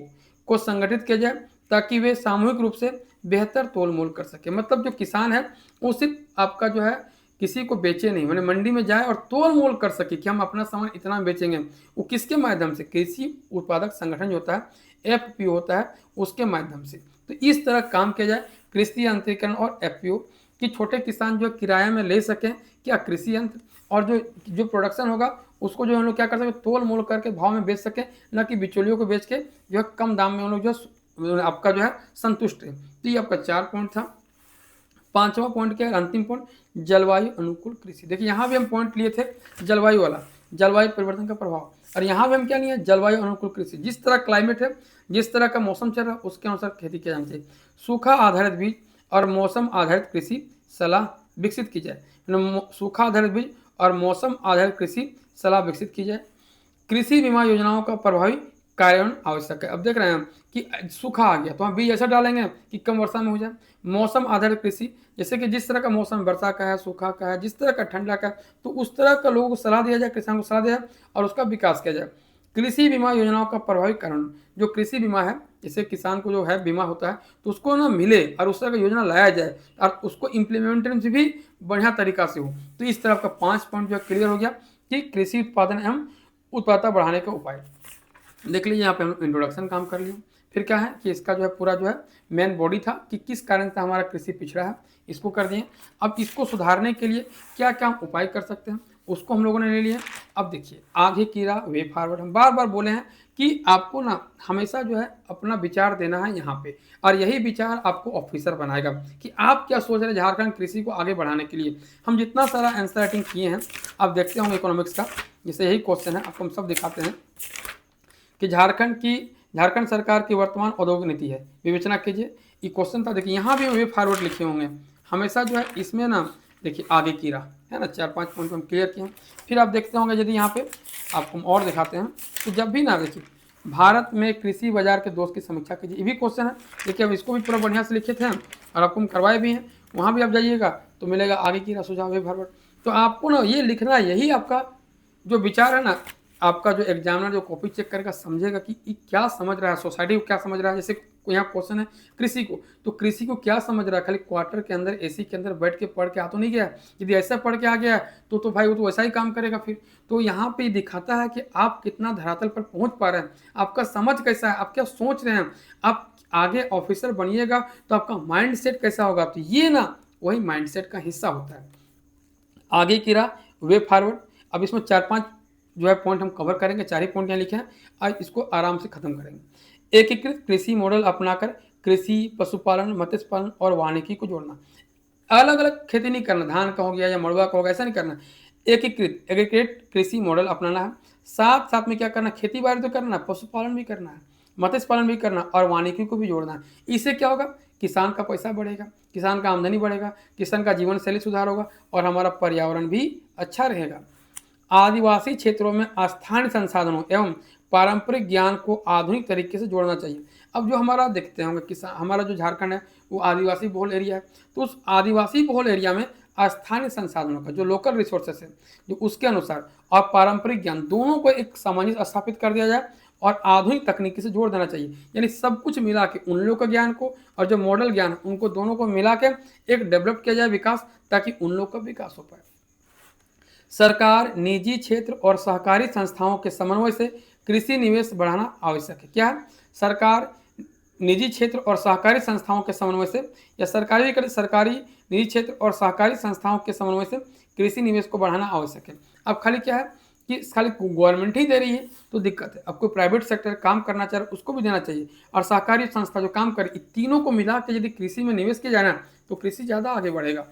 को संगठित किया जाए ताकि वे सामूहिक रूप से बेहतर तोल मोल कर सके। मतलब जो किसान है वो सिर्फ आपका जो है किसी को बेचे नहीं, मैंने मंडी में जाए और तोल मोल कर सके कि हम अपना सामान इतना बेचेंगे, वो किसके माध्यम से, कृषि उत्पादक संगठन जो होता है एफपीओ होता है उसके माध्यम से। तो इस तरह काम किया जाए कृषि यंत्रीकरण और एफपीओ कि छोटे किसान जो किराए में ले सकें क्या कृषि यंत्र, और जो प्रोडक्शन होगा उसको जो हम लोग क्या कर सके तोल मोल करके भाव में बेच सके, न कि बिचौलियों को बेच के जो है कम दाम में हम लोग जो आपका जो है संतुष्ट है। तो ये आपका 4 पॉइंट था। 5वां पॉइंट क्या है, अंतिम पॉइंट, जलवायु अनुकूल कृषि। देखिए यहाँ भी हम पॉइंट लिए थे जलवायु वाला, जलवायु परिवर्तन का प्रभाव, और यहाँ भी हम क्या लिए जलवायु अनुकूल कृषि। जिस तरह क्लाइमेट है, जिस तरह का मौसम चल रहा है उसके अनुसार खेती की जानी चाहिए। सूखा आधारित बीज और मौसम आधारित कृषि सलाह विकसित की जाए। सूखा आधारित बीज और मौसम आधारित कृषि सलाह विकसित की जाए। कृषि बीमा योजनाओं का प्रभावी कार्यान्वयन आवश्यक है। अब देख रहे हैं कि सूखा आ गया तो हम बीज ऐसा डालेंगे कि कम वर्षा में हो जाए। मौसम आधारित कृषि, जैसे कि जिस तरह का मौसम वर्षा का है, सूखा का है, जिस तरह का ठंडा का है, तो उस तरह का लोगों को सलाह दिया जाए, किसान को सलाह दिया जाए और उसका विकास किया जाए। कृषि बीमा योजनाओं का प्रभावी कार्यान्वयन, जो कृषि बीमा है, जैसे किसान को जो है बीमा होता है तो उसको ना मिले और उस तरह का योजना लाया जाए और उसको इम्प्लीमेंटेशन भी बढ़िया तरीका से हो। तो इस तरह का 5 पॉइंट जो क्लियर हो गया कि कृषि उत्पादन एवं उत्पादकता बढ़ाने के उपाय। देख लीजिए यहाँ पे हम इंट्रोडक्शन काम कर लिए। फिर क्या है कि इसका जो है पूरा जो है मेन बॉडी था कि किस कारण से हमारा कृषि पिछड़ा है, इसको कर दिए। अब इसको सुधारने के लिए क्या क्या हम उपाय कर सकते हैं उसको हम लोगों ने ले लिया। अब देखिए आगे की राह वे फॉरवर्ड, हम बार बार बोले हैं कि आपको ना हमेशा जो है अपना विचार देना है यहाँ पे, और यही विचार आपको ऑफिसर बनाएगा कि आप क्या सोच रहे हैं झारखंड कृषि को आगे बढ़ाने के लिए। हम जितना सारा आंसर राइटिंग किए हैं, आप देखते होंगे इकोनॉमिक्स का, जैसे यही क्वेश्चन है आपको हम सब दिखाते हैं कि झारखंड सरकार की वर्तमान औद्योगिक नीति है, विवेचना कीजिए। ये क्वेश्चन था, देखिए यहाँ भी वे फॉरवर्ड लिखे होंगे हमेशा जो है इसमें ना। देखिए आगे की राह है ना, 4-5 पॉइंट हम क्लियर किए हैं। फिर आप देखते होंगे यदि यहाँ पे आपको और दिखाते हैं तो जब भी ना देखिए भारत में कृषि बाजार के दोष की समीक्षा कीजिए, ये भी क्वेश्चन है। देखिए अब इसको भी पूरा बढ़िया से लिखे थे हम और आपको हम करवाए भी हैं, वहाँ भी आप जाइएगा तो मिलेगा आगे की राह सुझाव वे फॉरवर्ड। तो आपको ना ये लिखना, यही आपका जो विचार है ना आपका जो एग्जामिनर जो कॉपी चेक करेगा समझेगा कि ये क्या समझ रहा है, सोसाइटी को क्या समझ रहा है। जैसे यहाँ क्वेश्चन है कृषि को, तो कृषि को क्या समझ रहा है, खाली क्वार्टर के अंदर एसी के अंदर बैठ के पढ़ के आ तो नहीं गया। यदि ऐसा पढ़ के आ गया तो भाई वो तो वैसा ही काम करेगा फिर। तो यहाँ पे दिखाता है कि आप कितना धरातल पर पहुंच पा रहे हैं, आपका समझ कैसा है, आप क्या सोच रहे हैं, आप आगे ऑफिसर बनिएगा तो आपका माइंड सेट कैसा होगा। तो ये ना वही माइंड सेट का हिस्सा होता है। आगे की रहा वे फॉरवर्ड। अब इसमें 4-5 जो है पॉइंट हम कवर करेंगे, 4 ही पॉइंट यहाँ लिखे हैं, आज इसको आराम से खत्म करेंगे। एकीकृत कृषि मॉडल अपनाकर कृषि, पशुपालन, मत्स्य पालन और वानिकी को जोड़ना। अलग अलग खेती नहीं करना, धान का हो गया या मड़ुआ का हो गया, ऐसा नहीं करना। एकीकृत कृषि मॉडल अपनाना है। साथ साथ में क्या करना, खेती बाड़ी तो करना है, पशुपालन भी करना है, मत्स्य पालन भी करना और वानिकी को भी जोड़ना है। इससे क्या होगा, किसान का पैसा बढ़ेगा, किसान का आमदनी बढ़ेगा, किसान का जीवन शैली सुधार होगा और हमारा पर्यावरण भी अच्छा रहेगा। आदिवासी क्षेत्रों में स्थानीय संसाधनों एवं पारंपरिक ज्ञान को आधुनिक तरीके से जोड़ना चाहिए। अब जो हमारा देखते होंगे किसान, हमारा जो झारखंड है वो आदिवासी बहुल एरिया है, तो उस आदिवासी बहुल एरिया में स्थानीय संसाधनों का जो लोकल रिसोर्सेस है, जो उसके अनुसार और पारंपरिक ज्ञान दोनों को एक सामंजस्य स्थापित कर दिया जाए और आधुनिक तकनीकी से जोड़ देना चाहिए। यानी सब कुछ मिला के उन लोगों का ज्ञान को और जो मॉडल ज्ञान है उनको दोनों को मिला के एक डेवलप किया जाए विकास, ताकि उन लोग का विकास हो पाए। सरकार, निजी क्षेत्र और सहकारी संस्थाओं के समन्वय से कृषि निवेश बढ़ाना आवश्यक है। क्या है, सरकार, निजी क्षेत्र और सहकारी संस्थाओं के समन्वय से, या सरकारी, निजी क्षेत्र और सहकारी संस्थाओं के समन्वय से कृषि निवेश को बढ़ाना आवश्यक है। अब खाली क्या है कि खाली गवर्नमेंट ही दे रही है तो दिक्कत है, अब कोई प्राइवेट सेक्टर काम करना चाह रहा है उसको भी देना चाहिए, और सहकारी संस्था जो काम करे, तीनों को मिला के यदि कृषि में निवेश किया जाए ना तो कृषि ज़्यादा आगे बढ़ेगा।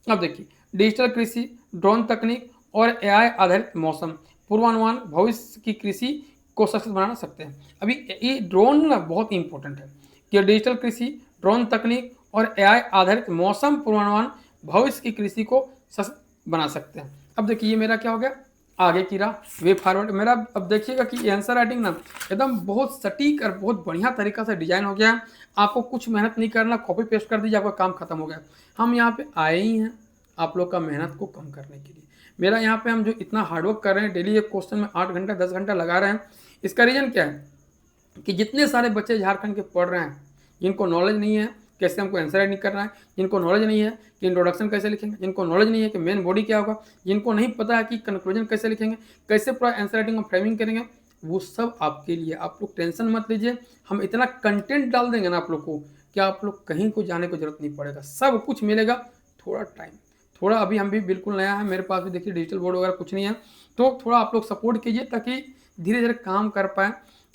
अब देखिए, डिजिटल कृषि, ड्रोन तकनीक और एआई आधारित मौसम पूर्वानुमान भविष्य की कृषि को सशक्त बना सकते हैं। अभी ये ड्रोन ना बहुत इंपॉर्टेंट है कि डिजिटल कृषि, ड्रोन तकनीक और एआई आधारित मौसम पूर्वानुमान भविष्य की कृषि को सशक्त बना सकते हैं। अब देखिए ये मेरा क्या हो गया, आगे की रहा वे फॉरवर्ड मेरा। अब देखिएगा कि आंसर राइटिंग ना एकदम बहुत सटीक और बहुत बढ़िया तरीका से डिजाइन हो गया है। आपको कुछ मेहनत नहीं करना, कॉपी पेस्ट कर दीजिए, आपका काम खत्म हो गया। हम यहाँ पे आए ही हैं आप लोग का मेहनत को कम करने के लिए। मेरा यहाँ पे हम जो इतना हार्डवर्क कर रहे हैं, डेली एक क्वेश्चन में 8 घंटा 10 घंटा लगा रहे हैं, इसका रीज़न क्या है कि जितने सारे बच्चे झारखंड के पढ़ रहे हैं, जिनको नॉलेज नहीं है कैसे हमको आंसर राइटिंग करना है, जिनको नॉलेज नहीं है कि इंट्रोडक्शन कैसे लिखेंगे, जिनको नॉलेज नहीं है कि मेन बॉडी क्या होगा, जिनको नहीं पता है कि कंक्लूजन कैसे लिखेंगे, कैसे पूरा आंसर राइटिंग में फ्रेमिंग करेंगे, वो सब आपके लिए। आप लोग टेंशन मत लीजिए, हम इतना कंटेंट डाल देंगे ना आप लोग को कि आप लोग कहीं को जाने की जरूरत नहीं पड़ेगा, सब कुछ मिलेगा। थोड़ा टाइम, थोड़ा अभी हम भी बिल्कुल नया है, मेरे पास भी देखिए डिजिटल बोर्ड वगैरह कुछ नहीं है, तो थोड़ा आप लोग सपोर्ट कीजिए ताकि धीरे धीरे काम कर पाएँ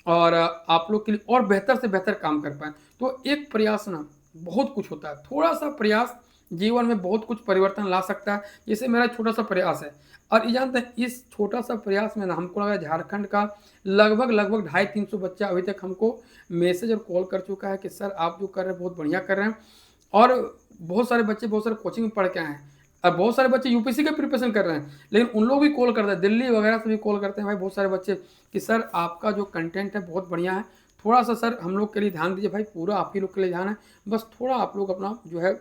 और आप लोग के लिए और बेहतर से बेहतर काम कर पाएँ। तो एक प्रयास ना बहुत कुछ होता है, थोड़ा सा प्रयास जीवन में बहुत कुछ परिवर्तन ला सकता है। जैसे मेरा छोटा सा प्रयास है, और ये जानते हैं इस छोटा सा प्रयास में ना हमको लगा झारखंड का लगभग 250-300 बच्चा अभी तक हमको मैसेज और कॉल कर चुका है कि सर आप जो कर रहे हैं बहुत बढ़िया कर रहे हैं। और बहुत सारे बच्चे बहुत सारे कोचिंग में पढ़ के आए हैं, और बहुत सारे बच्चे यूपीएससी का प्रिपरेशन कर रहे हैं, लेकिन उन लोग भी कॉल करते हैं, दिल्ली वगैरह से भी कॉल करते हैं भाई बहुत सारे बच्चे कि सर आपका जो कंटेंट है बहुत बढ़िया है, थोड़ा सा सर हम लोग के लिए ध्यान दीजिए। भाई पूरा आप ही लोग के लिए ध्यान है, बस थोड़ा आप लोग अपना जो है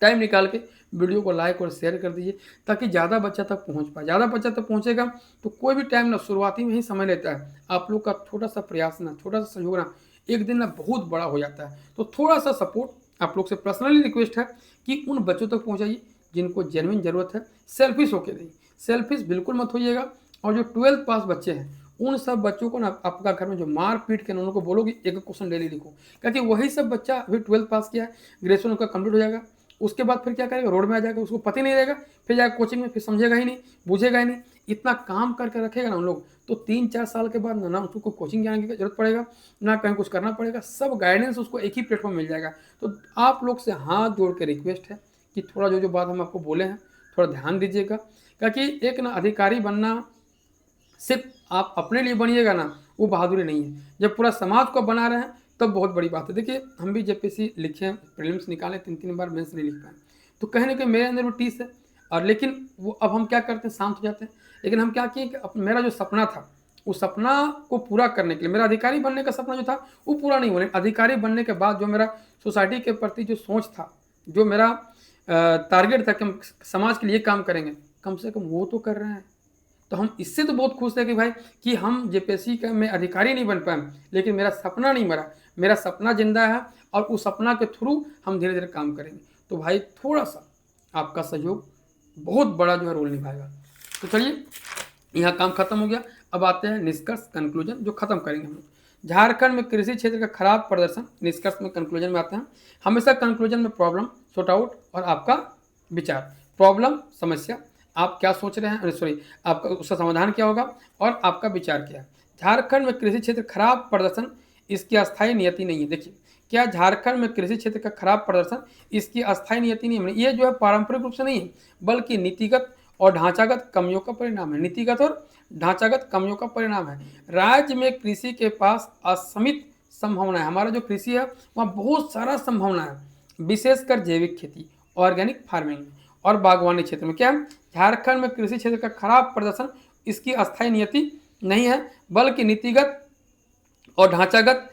टाइम निकाल के वीडियो को लाइक और शेयर कर दीजिए ताकि ज़्यादा बच्चा तक पहुंच पाए। ज़्यादा बच्चा तक पहुंचेगा तो कोई भी टाइम ना शुरुआती में ही समय लेता है, आप लोग का छोटा सा प्रयास ना, छोटा सा सहयोग ना एक दिन ना बहुत बड़ा हो जाता है। तो थोड़ा सा सपोर्ट आप लोग से पर्सनली रिक्वेस्ट है कि उन बच्चों तक पहुँचाइए जिनको जेन्युइन ज़रूरत है, सेल्फिश होके नहीं, सेल्फिश बिल्कुल मत होइएगा। और जो 12th पास बच्चे हैं उन सब बच्चों को ना आपका घर में जो मार पीट के उनको बोलोगे एक क्वेश्चन डेली लिखो, क्योंकि वही सब बच्चा अभी 12th पास किया है, ग्रेजुएशन उनका कंप्लीट हो जाएगा, उसके बाद फिर क्या करेगा, रोड में आ जाएगा, उसको पता ही नहीं रहेगा, फिर जाएगा कोचिंग में, फिर समझेगा ही नहीं, बुझेगा ही नहीं। इतना काम करके रखेगा ना उन लोग तो 3-4 साल के बाद ना उसको कोचिंग जाने की जरूरत पड़ेगा, ना कहीं कुछ करना पड़ेगा, सब गाइडेंस उसको एक ही प्लेटफॉर्म मिल जाएगा। तो आप लोग से हाथ जोड़ के रिक्वेस्ट है कि थोड़ा जो जो बात हम आपको बोले हैं थोड़ा ध्यान दीजिएगा, क्योंकि एक ना अधिकारी बनना सिर्फ आप अपने लिए बनिएगा ना वो बहादुरी नहीं है, जब पूरा समाज को बना रहे हैं तब बहुत बड़ी बात है। देखिए हम भी जेपीएससी लिखे हैं, प्रीलिम्स निकाले 3-3 बार, मेंस नहीं लिख पाए, तो कहीं ना कहीं मेरे अंदर वो टीस है। और लेकिन वो अब हम क्या करते हैं, शांत हो जाते हैं। लेकिन हम क्या किए कि मेरा जो सपना था उस सपना को पूरा करने के लिए, मेरा अधिकारी बनने का सपना जो था वो पूरा नहीं हुआ, अधिकारी बनने के बाद जो मेरा सोसाइटी के प्रति जो सोच था, जो मेरा टारगेट था कि हम समाज के लिए काम करेंगे, कम से कम वो तो कर रहे हैं। तो हम इससे तो बहुत खुश हैं कि भाई कि हम जेपीएससी का में अधिकारी नहीं बन पाए, लेकिन मेरा सपना नहीं मरा, मेरा सपना जिंदा है और उस सपना के थ्रू हम धीरे धीरे काम करेंगे। तो भाई थोड़ा सा आपका सहयोग बहुत बड़ा जो है रोल निभाएगा। तो चलिए यहाँ काम खत्म हो गया। अब आते हैं निष्कर्ष, कंक्लूजन जो खत्म करेंगे हम लोग। झारखंड में कृषि क्षेत्र का खराब प्रदर्शन, निष्कर्ष में कंक्लूजन में आते हैं। हमेशा कंक्लूजन में प्रॉब्लम, सॉर्ट आउट और आपका विचार। प्रॉब्लम समस्या, आप क्या सोच रहे हैं, सॉरी आपका उसका समाधान क्या होगा और आपका विचार क्या है। झारखंड में कृषि क्षेत्र खराब प्रदर्शन, इसकी अस्थायी नियति नहीं है। देखिए क्या झारखंड में कृषि क्षेत्र का खराब प्रदर्शन इसकी अस्थायी नियति नहीं है, ये जो है पारंपरिक रूप से नहीं है, बल्कि नीतिगत और ढांचागत कमियों का परिणाम है। नीतिगत और ढांचागत कमियों का परिणाम है। राज्य में कृषि के पास असीमित संभावना है। हमारा जो कृषि है वहाँ बहुत सारा संभावना है, विशेषकर जैविक खेती, ऑर्गेनिक फार्मिंग और बागवानी क्षेत्र में। क्या है, झारखंड में कृषि क्षेत्र का खराब प्रदर्शन इसकी अस्थायी नियति नहीं है, बल्कि नीतिगत और ढांचागत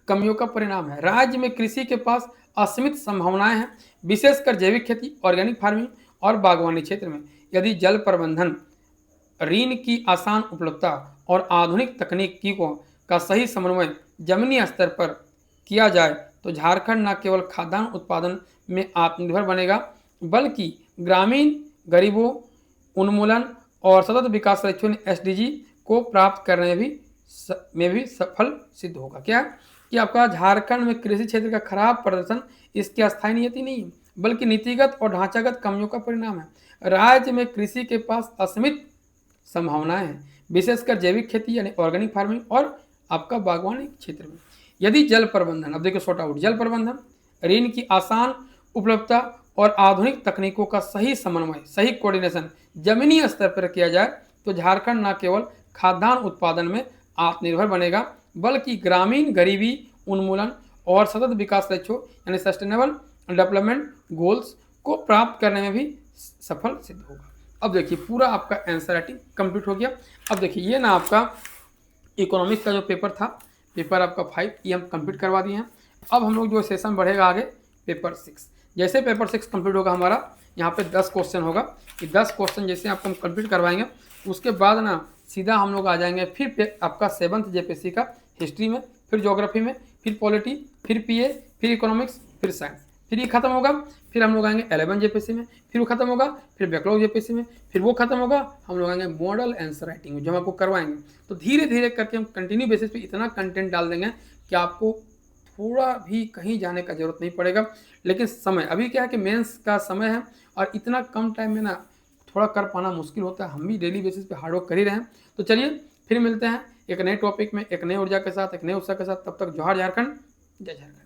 कमियों का परिणाम है। राज्य में कृषि के पास असीमित संभावनाएं हैं, विशेषकर जैविक खेती, ऑर्गेनिक फार्मिंग और बागवानी क्षेत्र में। यदि जल प्रबंधन, ऋण की आसान उपलब्धता और आधुनिक तकनीकों का सही समन्वय जमीनी स्तर पर किया जाए तो झारखंड न केवल खाद्यान्न उत्पादन में आत्मनिर्भर बनेगा, बल्कि ग्रामीण गरीबों उन्मूलन और सतत विकास लक्ष्यों एसडीजी को प्राप्त करने में भी सफल सिद्ध होगा। क्या कि आपका झारखंड में कृषि क्षेत्र का खराब प्रदर्शन इसकी अस्थायी नियति नहीं है, बल्कि नीतिगत और ढांचागत कमियों का परिणाम है। राज्य में कृषि के पास असीमित संभावनाएं हैं, विशेषकर जैविक खेती यानी ऑर्गेनिक फार्मिंग और आपका बागवानी क्षेत्र में। यदि जल प्रबंधन, अब देखिए शॉर्ट आउट, जल प्रबंधन, ऋण की आसान उपलब्धता और आधुनिक तकनीकों का सही समन्वय, सही कोऑर्डिनेशन जमीनी स्तर पर किया जाए तो झारखंड न केवल खाद्यान्न उत्पादन में आत्मनिर्भर बनेगा, बल्कि ग्रामीण गरीबी उन्मूलन और सतत विकास लक्ष्यों यानी सस्टेनेबल डेवलपमेंट गोल्स को प्राप्त करने में भी सफल सिद्ध होगा। अब देखिए पूरा आपका आंसर राइटिंग कंप्लीट हो गया। अब देखिए ये ना आपका इकोनॉमिक्स का जो पेपर था, पेपर आपका 5 ये हम कंप्लीट करवा दिए हैं। अब हम लोग जो सेशन बढ़ेगा आगे पेपर 6। जैसे पेपर 6 कंप्लीट होगा हमारा, यहाँ पे 10 क्वेश्चन होगा। ये 10 क्वेश्चन जैसे आपको हम कंप्लीट करवाएंगे, उसके बाद ना सीधा हम लोग आ जाएंगे फिर आपका 7th जेपीएससी का हिस्ट्री में, फिर ज्योग्राफी में, फिर पॉलिटी, फिर पीए, फिर इकोनॉमिक्स, फिर साइंस। फिर ये खत्म होगा, फिर हम लोग आएंगे 11 जेपीएससी में, फिर वो खत्म होगा, फिर बैकलॉग जेपीएससी में, फिर वो खत्म होगा, हम लोग आएंगे मॉडल आंसर राइटिंग में जो हम आपको करवाएंगे। तो धीरे धीरे करके हम कंटिन्यू बेसिस पे इतना कंटेंट डाल देंगे कि आपको थोड़ा भी कहीं जाने का जरूरत नहीं पड़ेगा। लेकिन समय अभी क्या है कि मेंस का समय है और इतना कम टाइम में ना थोड़ा कर पाना मुश्किल होता है। हम भी डेली बेसिस पे हार्डवर्क कर ही रहे हैं। तो चलिए फिर मिलते हैं एक नए टॉपिक में, एक नए ऊर्जा के साथ, एक नए उत्साह के साथ। तब तक जोहार झारखंड, जय झारखंड।